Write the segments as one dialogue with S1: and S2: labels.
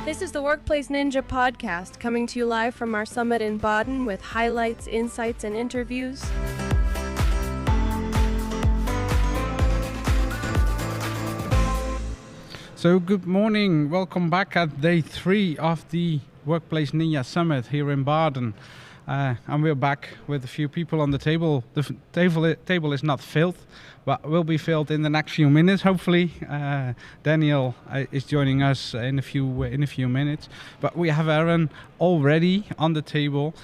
S1: This is the Workplace Ninja podcast, coming to you live from our summit in Baden with highlights, insights, and interviews.
S2: So good morning, welcome back at day 3 of the Workplace Ninja Summit here in Baden. And we're back with a few people on the table. The table is not filled, but will be filled in the next few minutes. Hopefully, Daniel is joining us in a few minutes. But we have Eran already on the table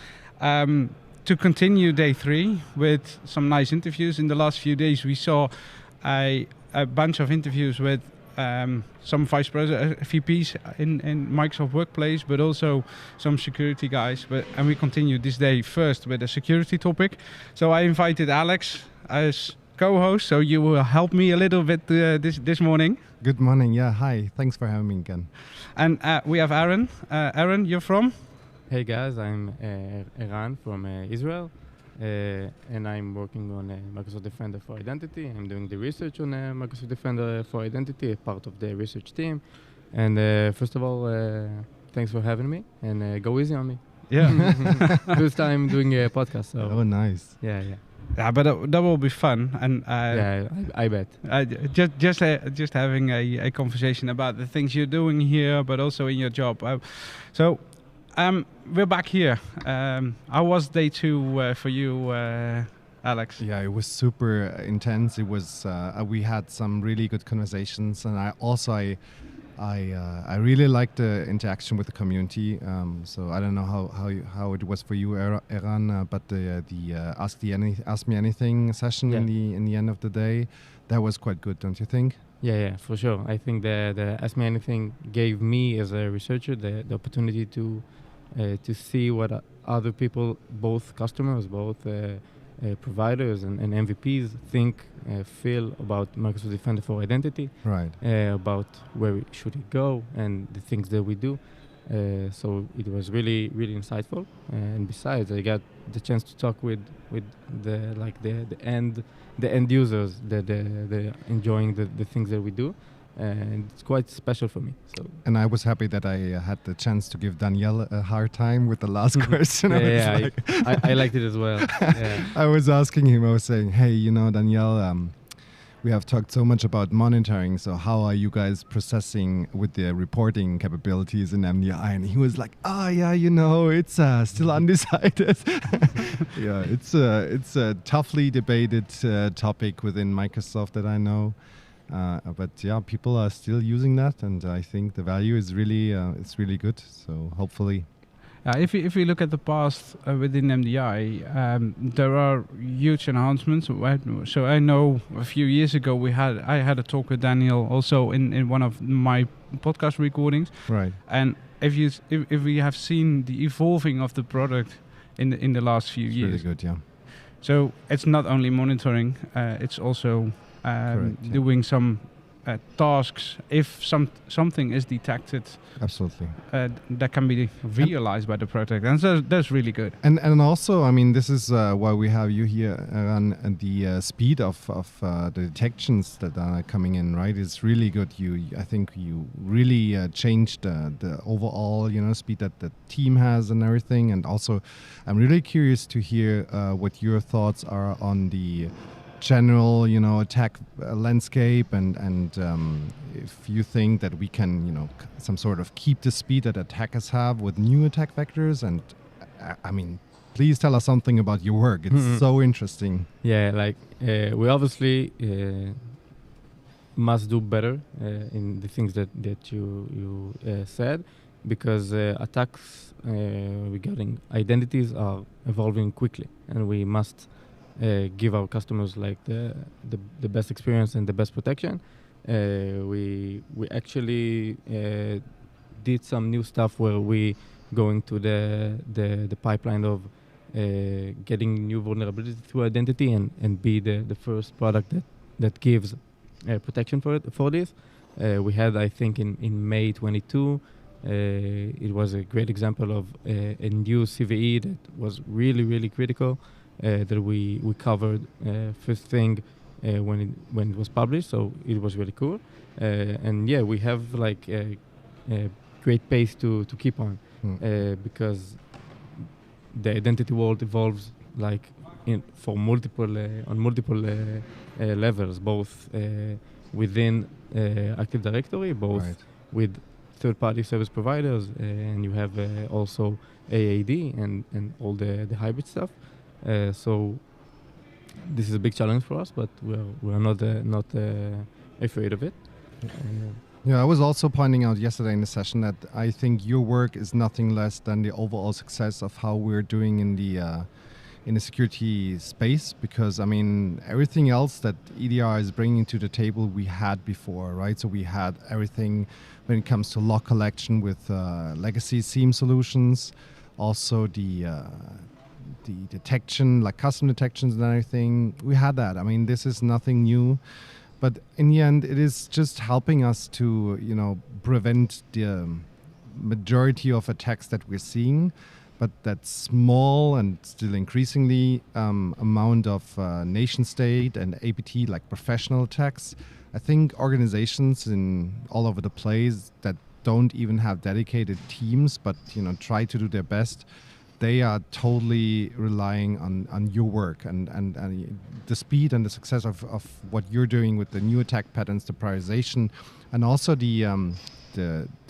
S2: to continue day 3 with some nice interviews. In the last few days, we saw a bunch of interviews with some vice president, VPs in Microsoft Workplace, but also some security guys. And we continue this day first with a security topic. So I invited Alex as co-host, so you will help me a little bit this morning.
S3: Good morning. Yeah, hi. Thanks for having me again.
S2: And we have Eran. Eran, you're from?
S4: Hey guys, I'm Eran from Israel. And I'm working on Microsoft Defender for Identity. I'm doing the research on Microsoft Defender for Identity, part of the research team. And first of all, thanks for having me, and go easy on me.
S2: Yeah.
S4: First time doing a podcast. So.
S3: Oh, nice.
S4: Yeah.
S2: Yeah, but that will be fun. And
S4: yeah, I bet.
S2: Just having a conversation about the things you're doing here, but also in your job. We're back here. How was day 2 for you, Alex?
S3: Yeah, it was super intense. It was. We had some really good conversations, and I really liked the interaction with the community. So I don't know how it was for you, Eran, but the Ask Me Anything session in the end of the day, that was quite good, don't you think?
S4: Yeah, for sure. I think the Ask Me Anything gave me as a researcher the opportunity to see what other people, both customers, both providers and MVPs feel about Microsoft Defender for Identity,
S3: right?
S4: About where should it go and the things that we do. So it was really, really insightful. And besides, I got the chance to talk with the end users, the enjoying the things that we do. And it's quite special for me. So.
S3: And I was happy that I had the chance to give Danielle a hard time with the last question.
S4: I liked it as well. Yeah.
S3: I was asking him, I was saying, hey, Danielle, we have talked so much about monitoring, so how are you guys processing with the reporting capabilities in MDI? And he was like, it's still undecided. Yeah, it's a toughly debated topic within Microsoft that I know. But yeah, people are still using that, and I think the value is really it's really good. So hopefully,
S2: if we look at the past within MDI, there are huge enhancements. So I know a few years ago I had a talk with Daniel also in one of my podcast recordings.
S3: Right.
S2: And if we have seen the evolving of the product in the last few years,
S3: really good, yeah.
S2: So it's not only monitoring; it's also doing some tasks. If something is detected,
S3: absolutely,
S2: that can be realized by the product, and so that's really good.
S3: And also, I mean, this is why we have you here, Eran, and the speed of the detections that are coming in, right? Is really good. I think you really changed the overall, speed that the team has and everything. And also, I'm really curious to hear what your thoughts are on the general, attack landscape, and if you think that we can, some sort of keep the speed that attackers have with new attack vectors. And I mean, please tell us something about your work. It's so interesting.
S4: Yeah, we obviously must do better in the things that you said, because attacks regarding identities are evolving quickly, and we must give our customers the best experience and the best protection. We actually did some new stuff where we going to the pipeline of getting new vulnerabilities through identity and be the first product that gives protection for this. We had, I think, in May 22, it was a great example of a new CVE that was really, really critical. That we covered first thing when it was published, so it was really cool. And yeah, we have great pace to keep on, because the identity world evolves like for multiple on multiple levels, both within Active Directory, both with third-party service providers, and you have also AAD and all the hybrid stuff. So this is a big challenge for us, but we're not afraid of it.
S3: Yeah, I was also pointing out yesterday in the session that I think your work is nothing less than the overall success of how we're doing in the security space, because I mean everything else that EDR is bringing to the table we had before, right? So we had everything when it comes to log collection with legacy SIEM solutions, also the detection, like custom detections and everything. We had that. I mean, this is nothing new. But in the end, it is just helping us to, prevent the majority of attacks that we're seeing. But that small and still increasingly amount of nation state and APT, like professional attacks, I think organizations in all over the place that don't even have dedicated teams, but try to do their best, they are totally relying on your work and the speed and the success of what you're doing with the new attack patterns, the prioritization, and also the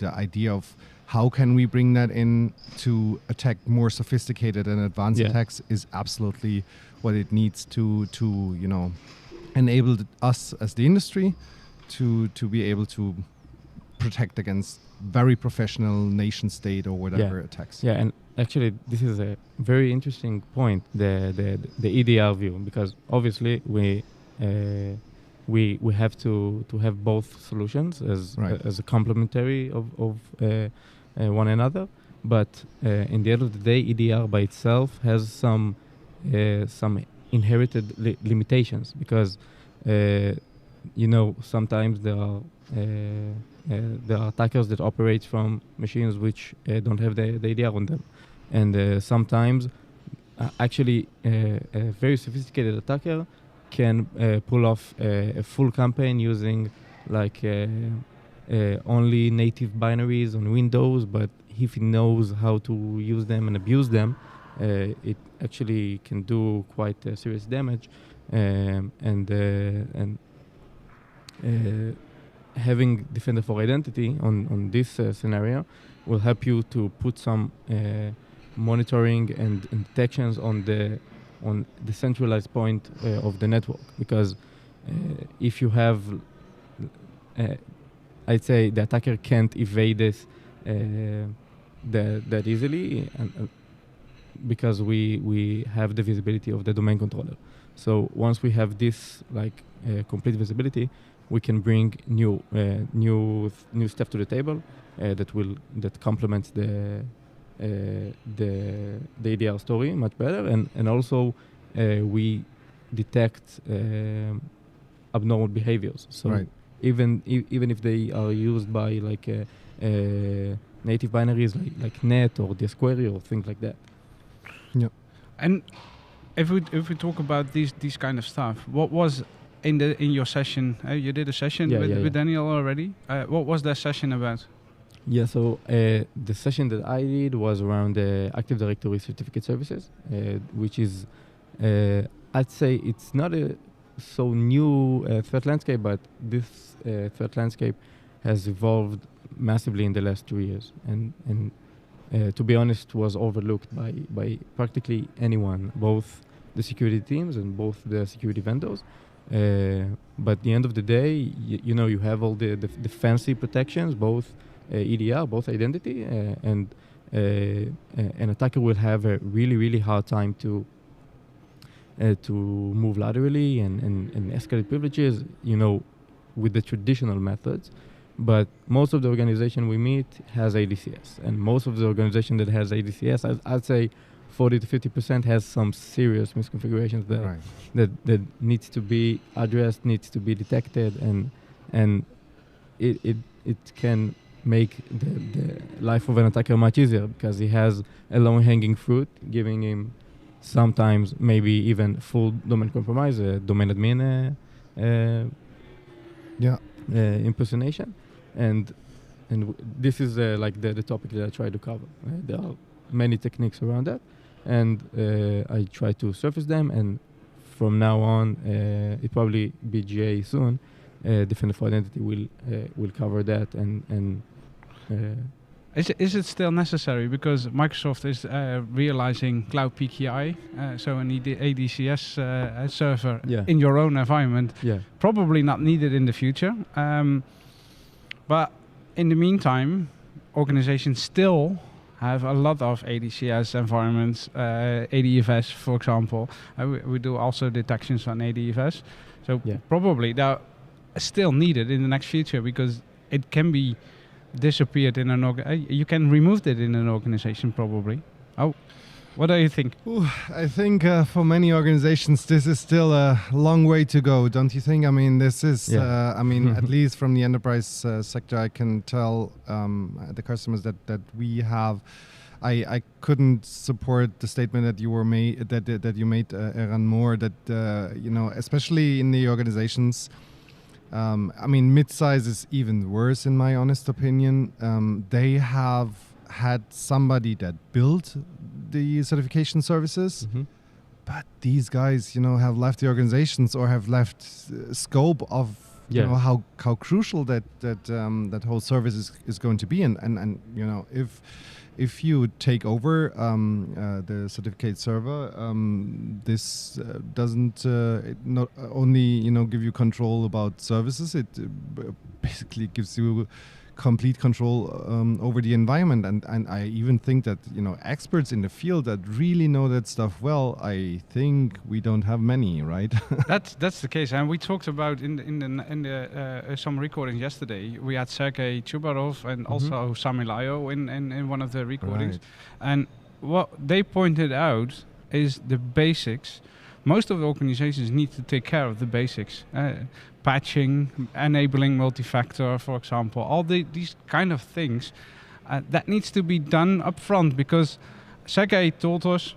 S3: idea of how can we bring that in to attack more sophisticated and advanced attacks is absolutely what it needs to enable us as the industry to be able to protect against very professional nation state or whatever attacks.
S4: Yeah, and actually this is a very interesting point, the EDR view, because obviously we have to have both solutions as a complementary of one another, but in the end of the day, EDR by itself has some inherited limitations, because sometimes there are attackers that operate from machines which don't have the EDR on them, and sometimes actually a very sophisticated attacker can pull off a full campaign using like only native binaries on Windows, but if he knows how to use them and abuse them, it actually can do quite serious damage. Having Defender for Identity on this scenario will help you to put some monitoring and detections on the centralized point of the network, because if you have I'd say the attacker can't evade this that easily, and because we have the visibility of the domain controller. So once we have this like complete visibility, we can bring new stuff to the table that complements the EDR story much better, and also we detect abnormal behaviors. So even if they are used by like native binaries like net or Diasquary or things like that.
S2: Yeah. And if we talk about these kind of stuff, what was in your session? You did a session with Daniel already. What was that session about?
S4: Yeah, so the session that I did was around Active Directory certificate services, which is, I'd say it's not a so new threat landscape, but this threat landscape has evolved massively in the last 2 years, and to be honest, was overlooked by practically anyone, both the security teams and both the security vendors. But at the end of the day, you have all the fancy protections, both EDR, both identity, and an attacker will have a really, really hard time to move laterally and escalate privileges, with the traditional methods. But most of the organization we meet has ADCS, and most of the organization that has ADCS, I'd say 40 to 50% has some serious misconfigurations that needs to be addressed, needs to be detected, and it can make the life of an attacker much easier, because he has a low-hanging fruit, giving him sometimes maybe even full domain compromise, domain admin impersonation, and this is like the topic that I try to cover. There are many techniques around that, and I try to surface them. And from now on, it probably be GA soon. Defender for Identity will cover that and.
S2: Is it still necessary? Because Microsoft is realizing Cloud PKI, so an ADCS server in your own environment, probably not needed in the future. But in the meantime, organizations still have a lot of ADCS environments, ADFS, for example. We do also detections on ADFS. So probably they're still needed in the next future because it can be disappeared in an you can remove it in an organization probably. What do you think?
S3: I think for many organizations this is still a long way to go, don't you think? I mean, this is at least from the enterprise sector, I can tell the customers that we have. I couldn't support the statement that you made, Eran, more, that especially in the organizations. Mid-size is even worse, in my honest opinion. They have had somebody that built the certification services, but these guys, have left the organizations or have left scope of how crucial that whole service is going to be. And if you take over the certificate server, this doesn't not only give you control about services, it basically gives you complete control over the environment. And I even think that experts in the field that really know that stuff well, I think we don't have many, right?
S2: That's the case, and we talked about in the some recordings yesterday. We had Sergei Chubarov and also Sami Layo in one of the recordings, and what they pointed out is the basics. Most of the organizations need to take care of the basics. Patching, enabling multi-factor, for example, all these kind of things that needs to be done up front, because Sergey told us,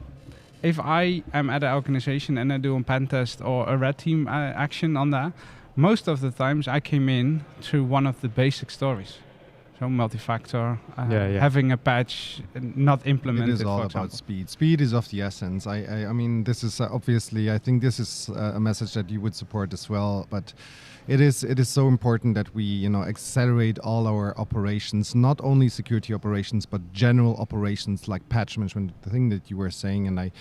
S2: if I am at an organization and I do a pen test or a red team action on that, most of the times I came in through one of the basic stories. So multi-factor, having a patch not implemented.
S3: It is all about speed. Speed is of the essence. I mean, this is obviously, I think this is a message that you would support as well. But it is so important that we accelerate all our operations, not only security operations, but general operations like patch management. The thing that you were saying, and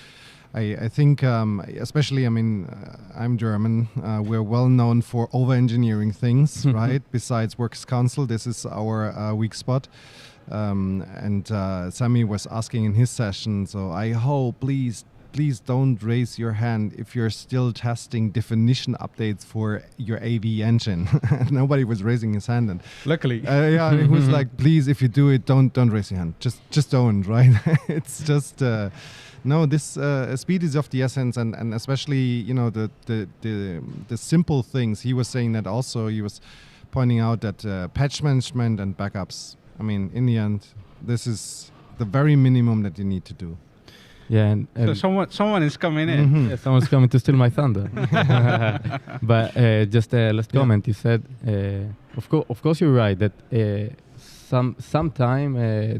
S3: I think, especially, I'm German. We're well known for over-engineering things, right? Besides Works Council, this is our weak spot. And Sami was asking in his session, so I hope, please don't raise your hand if you're still testing definition updates for your AV engine. Nobody was raising his hand, and
S2: luckily,
S3: it was like, please, if you do it, don't raise your hand. Just don't, right? It's just. No, this speed is of the essence, and especially the simple things. He was saying that also. He was pointing out that patch management and backups. In the end, this is the very minimum that you need to do.
S4: Yeah, and
S2: so someone is coming in.
S4: Yeah, someone's coming to steal my thunder. But just a last comment. You said, of course, you're right that sometime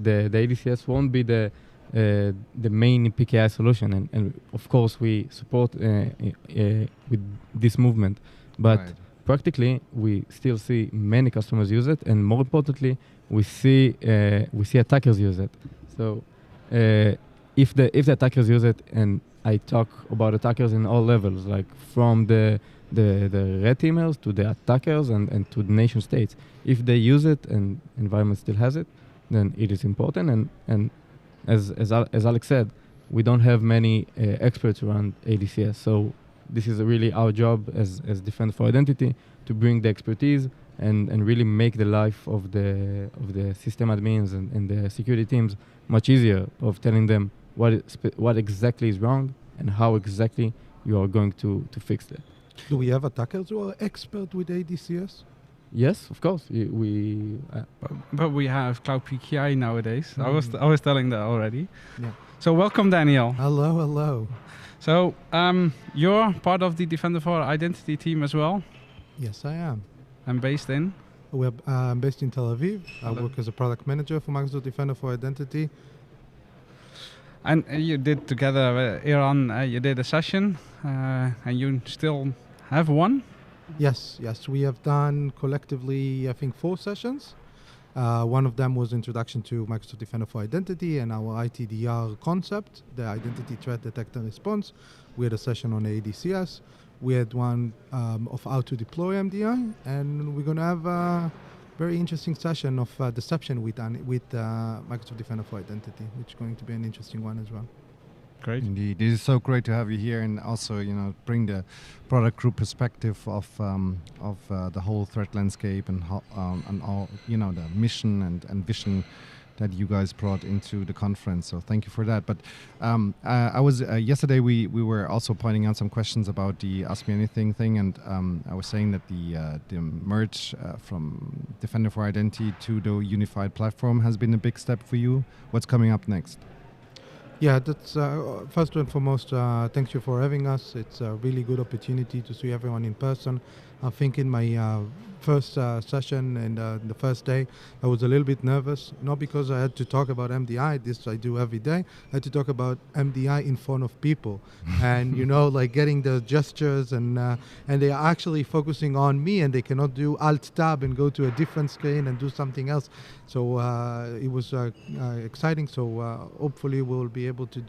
S4: the ADCS won't be the main PKI solution, and of course we support with this movement, but practically we still see many customers use it, and more importantly we see attackers use it. So if the attackers use it, and I talk about attackers in all levels, like from the red teamers to the attackers and to the nation states, if they use it and environment still has it, then it is important. And as Alex said, we don't have many experts around ADCS, so this is really our job as Defender for Identity to bring the expertise and really make the life of the system admins and the security teams much easier, of telling them what exactly is wrong and how exactly you are going to fix that.
S5: Do we have attackers who are expert with ADCS?
S4: Yes, of course.
S2: But we have Cloud PKI nowadays. I was telling that already. Yeah. So welcome, Daniel.
S5: Hello.
S2: So you're part of the Defender for Identity team as well?
S5: Yes, I am.
S2: And based in?
S5: We're based in Tel Aviv. I work as a product manager for Microsoft Defender for Identity.
S2: And you did together, Eran, you did a session, and you still have one?
S5: Yes, we have done collectively, I think, 4 sessions. One of them was introduction to Microsoft Defender for Identity and our ITDR concept, the Identity Threat Detect and Response. We had a session on ADCS. We had one of how to deploy MDI, and we're going to have a very interesting session of deception with Microsoft Defender for Identity, which is going to be an interesting one as well.
S2: Great.
S3: Indeed, it is so great to have you here, and also bring the product group perspective of the whole threat landscape and how and all the mission and vision that you guys brought into the conference. So thank you for that. But I was yesterday we were also pointing out some questions about the Ask Me Anything thing, and I was saying that the merge from Defender for Identity to the unified platform has been a big step for you. What's coming up next?
S5: Yeah, that's first and foremost, thank you for having us. It's a really good opportunity to see everyone in person. I think in my first session and the first day, I was a little bit nervous, not because I had to talk about MDI, this I do every day. I had to talk about MDI in front of people. And, like getting the gestures and they are actually focusing on me, and they cannot do Alt-Tab and go to a different screen and do something else. So it was exciting. So hopefully we'll be able to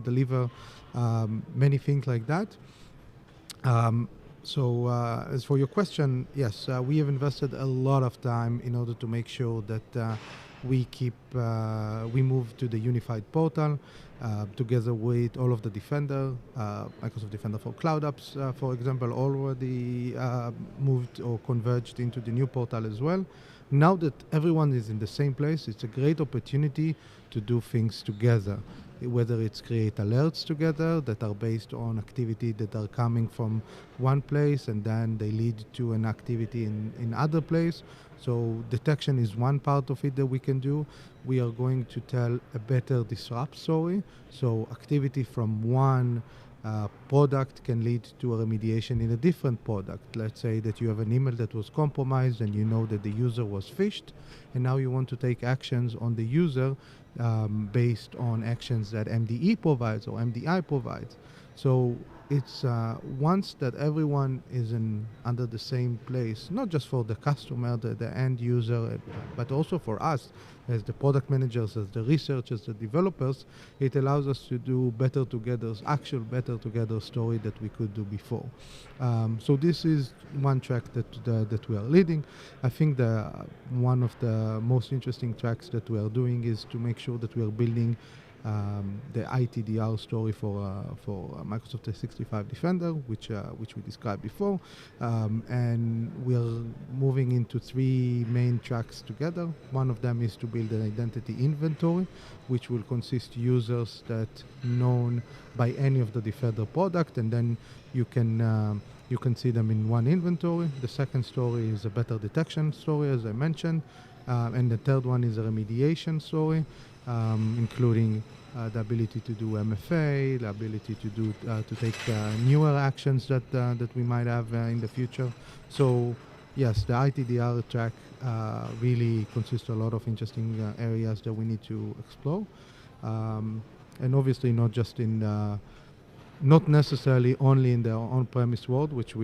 S5: deliver many things like that. So as for your question, yes, we have invested a lot of time in order to make sure that we move to the unified portal together with all of the Defender. Microsoft Defender for Cloud Apps, for example, already moved or converged into the new portal as well. Now that everyone is in the same place, it's a great opportunity to do things together, whether it's create alerts together that are based on activity that are coming from one place and then they lead to an activity in other place. So detection is one part of it that we can do. We are going to tell a better disrupt story. So activity from one product can lead to a remediation in a different product. Let's say that you have an email that was compromised and you know that the user was phished, and now you want to take actions on the user based on actions that MDE provides or MDI provides. So it's once that everyone is under the same place, not just for the customer, the end user, but also for us as the product managers, as the researchers, the developers, it allows us to do better together story that we could do before. So this is one track that we are leading. I think one of the most interesting tracks that we are doing is to make sure that we are building the ITDR story for Microsoft 365 Defender, which we described before, and we're moving into 3 main tracks together. One of them is to build an identity inventory, which will consist users that known by any of the Defender product, and then you can see them in one inventory. The second story is a better detection story, as I mentioned, and the third one is a remediation story, including the ability to do MFA, the ability to take newer actions that we might have in the future. So yes, the ITDR track really consists of a lot of interesting areas that we need to explore, and obviously not just not necessarily only in the on-premise world, which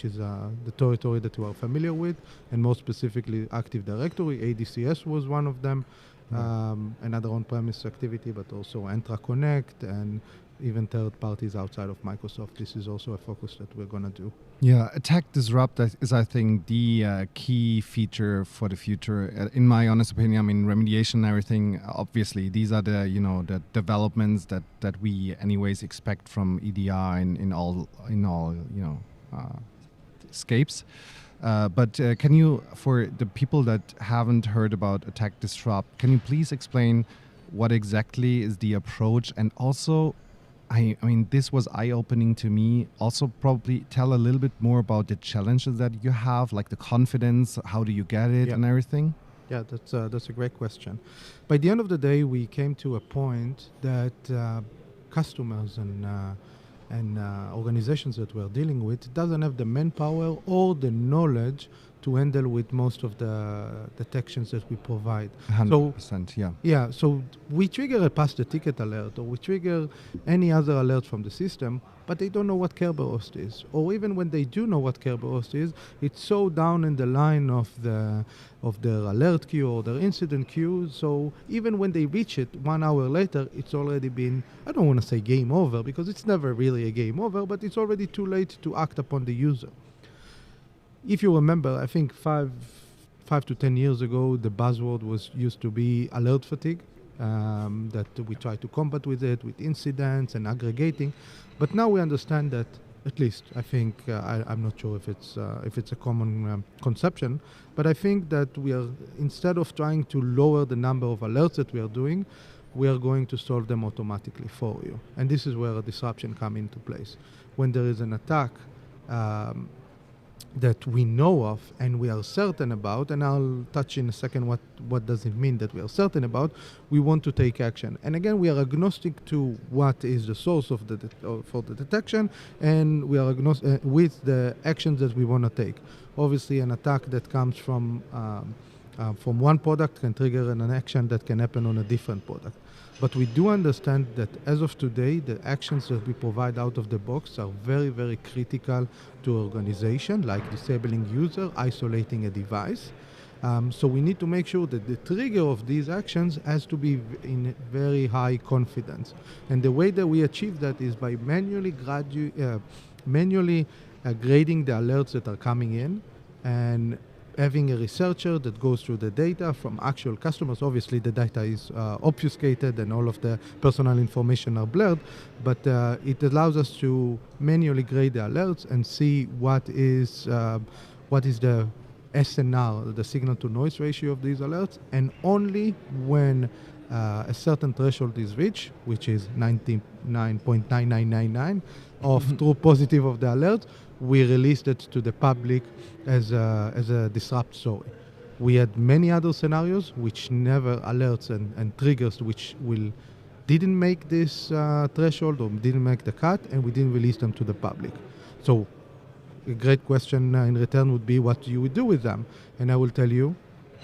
S5: is the territory that we are familiar with, and more specifically Active Directory. ADCS was one of them, another on-premise activity, but also Entra Connect and even third parties outside of Microsoft. This is also a focus that we're going to do.
S3: Yeah, attack disrupt is, I think, the key feature for the future. In my honest opinion, I mean, remediation and everything. Obviously, these are the developments that we anyways expect from EDI in all scapes. But can you, for the people that haven't heard about attack disrupt, can you please explain what exactly is the approach, and also, I mean, this was eye-opening to me. Also, probably tell a little bit more about the challenges that you have, like the confidence, how do you get it, and everything?
S5: Yeah, that's a great question. By the end of the day, we came to a point that customers and organizations that we're dealing with doesn't have the manpower or the knowledge to handle with most of the detections that we provide.
S3: 100%, yeah.
S5: Yeah, so we trigger a pass the ticket alert, or we trigger any other alert from the system, but they don't know what Kerberos is. Or even when they do know what Kerberos is, it's so down in the line of their alert queue or their incident queue, so even when they reach it 1 hour later, it's already been, I don't want to say game over, because it's never really a game over, but it's already too late to act upon the user. If you remember, I think 5 to 10 years ago, the buzzword used to be alert fatigue, that we try to combat with it, with incidents and aggregating. But now we understand that, at least I think, I'm not sure if it's a common conception, but I think that we are, instead of trying to lower the number of alerts that we are doing, we are going to solve them automatically for you. And this is where a disruption comes into place. When there is an attack, that we know of and we are certain about, and I'll touch in a second what does it mean that we are certain about, we want to take action. And again, we are agnostic to what is the source of for the detection, and we are agnostic with the actions that we want to take. Obviously, an attack that comes from one product can trigger an action that can happen on a different product. But we do understand that as of today, the actions that we provide out of the box are very, very critical to organization, like disabling user, isolating a device. So we need to make sure that the trigger of these actions has to be in very high confidence. And the way that we achieve that is by manually grading the alerts that are coming in, and having a researcher that goes through the data from actual customers. Obviously, the data is obfuscated and all of the personal information are blurred, but it allows us to manually grade the alerts and see what is the SNR, the signal-to-noise ratio of these alerts, and only when a certain threshold is reached, which is 99.9999 of true positive of the alert, we released it to the public as a disrupt story. We had many other scenarios which never alerts and triggers which didn't make this threshold or didn't make the cut, and we didn't release them to the public. So a great question in return would be, what do you do with them? And I will tell you,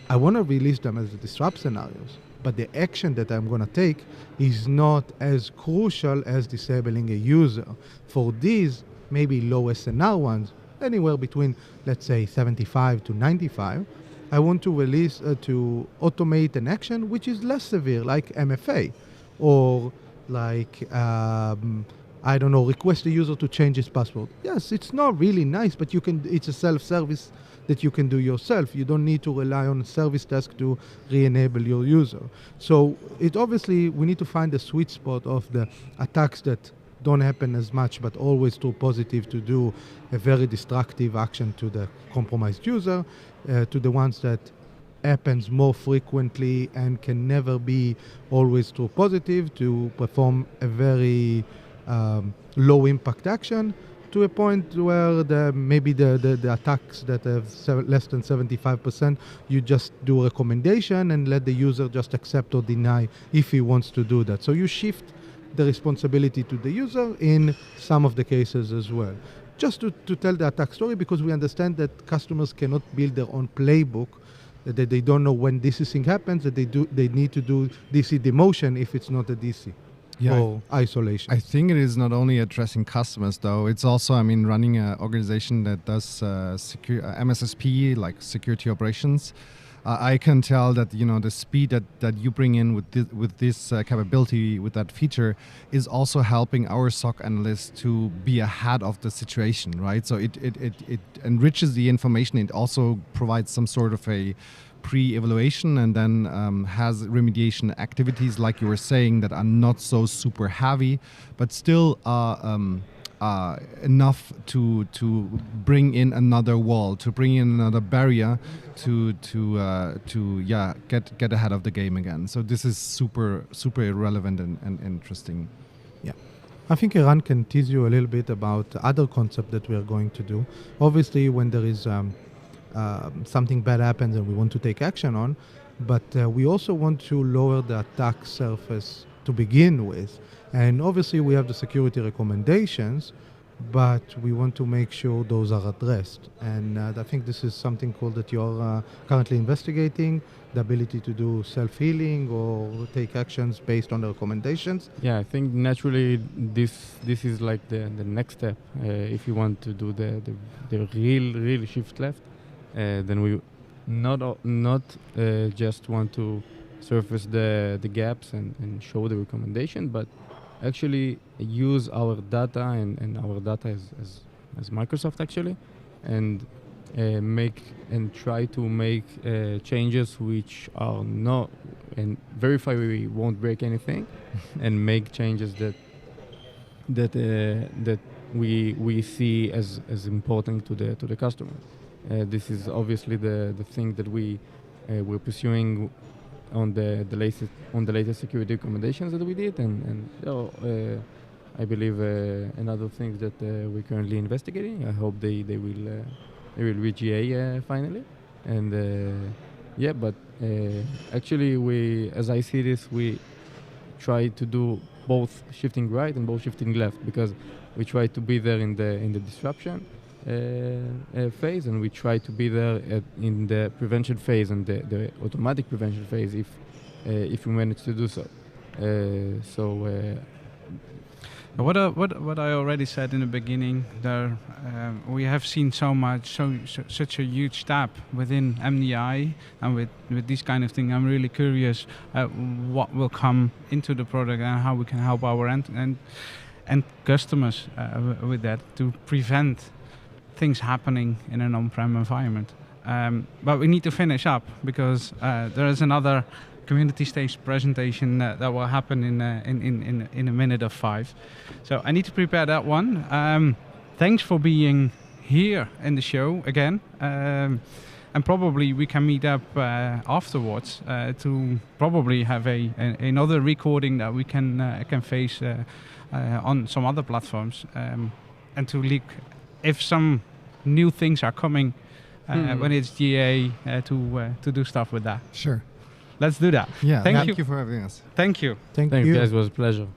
S5: I want to release them as disrupt scenarios, but the action that I'm going to take is not as crucial as disabling a user. For these maybe low SNR ones, anywhere between, let's say, 75 to 95, I want to release, to automate an action which is less severe, like MFA, or like, I don't know, request the user to change his password. Yes, it's not really nice, but it's a self-service that you can do yourself. You don't need to rely on a service desk to re-enable your user. So we need to find the sweet spot of the attacks that don't happen as much, but always too positive to do a very destructive action to the compromised user, to the ones that happens more frequently and can never be always too positive to perform a very low impact action, to a point where maybe the attacks that have less than 75%, you just do a recommendation and let the user just accept or deny if he wants to do that. So you shift the responsibility to the user in some of the cases as well. Just to tell the attack story, because we understand that customers cannot build their own playbook, that they don't know when this thing happens, that they need to do DC demotion if it's not a DC.
S3: Yeah,
S5: or isolation.
S3: I think it is not only addressing customers, though. It's also, running an organization that does MSSP, like security operations. I can tell that the speed that you bring in with this capability, with that feature, is also helping our SOC analysts to be ahead of the situation, right? So it enriches the information. It also provides some sort of a pre-evaluation, and then has remediation activities, like you were saying, that are not so super heavy, but still enough to bring in another wall, to bring in another barrier, to get ahead of the game again. So this is super relevant and interesting.
S5: Yeah, I think Eran can tease you a little bit about other concept that we are going to do. Obviously, when there is something bad happens and we want to take action on, but we also want to lower the attack surface to begin with. And obviously we have the security recommendations, but we want to make sure those are addressed. And I think this is something cool that you're currently investigating, the ability to do self-healing or take actions based on the recommendations.
S4: Yeah, I think naturally this is like the next step. If you want to do the real shift left, then we not just want to surface the gaps and show the recommendation, but actually use our data and our data as Microsoft actually, and try to make changes which are not, and verify we won't break anything, and make changes that we see as important to the customer. This is obviously the thing that we're pursuing on the latest security recommendations that we did, and I believe another thing that we're currently investigating. I hope they will reach GA finally, and but actually as I see this, we try to do both shifting right and both shifting left, because we try to be there in the disruption phase, and we try to be there in the prevention phase and the automatic prevention phase if we manage to do so.
S2: What I already said in the beginning, there we have seen such a huge step within MDI, and with this kind of thing, I'm really curious what will come into the product and how we can help our end customers with that to prevent things happening in an on-prem environment. But we need to finish up because there is another community stage presentation that will happen in a minute of 5. So I need to prepare that one. Thanks for being here in the show again. And probably we can meet up afterwards to probably have another recording that we can face on some other platforms, and to leak if some new things are coming when it's GA to do stuff with that.
S3: Sure.
S2: Let's do that.
S3: Yeah.
S2: Thank
S3: you for having us.
S2: Thank you.
S5: Thank
S4: Thanks,
S5: you.
S4: guys. It was a pleasure.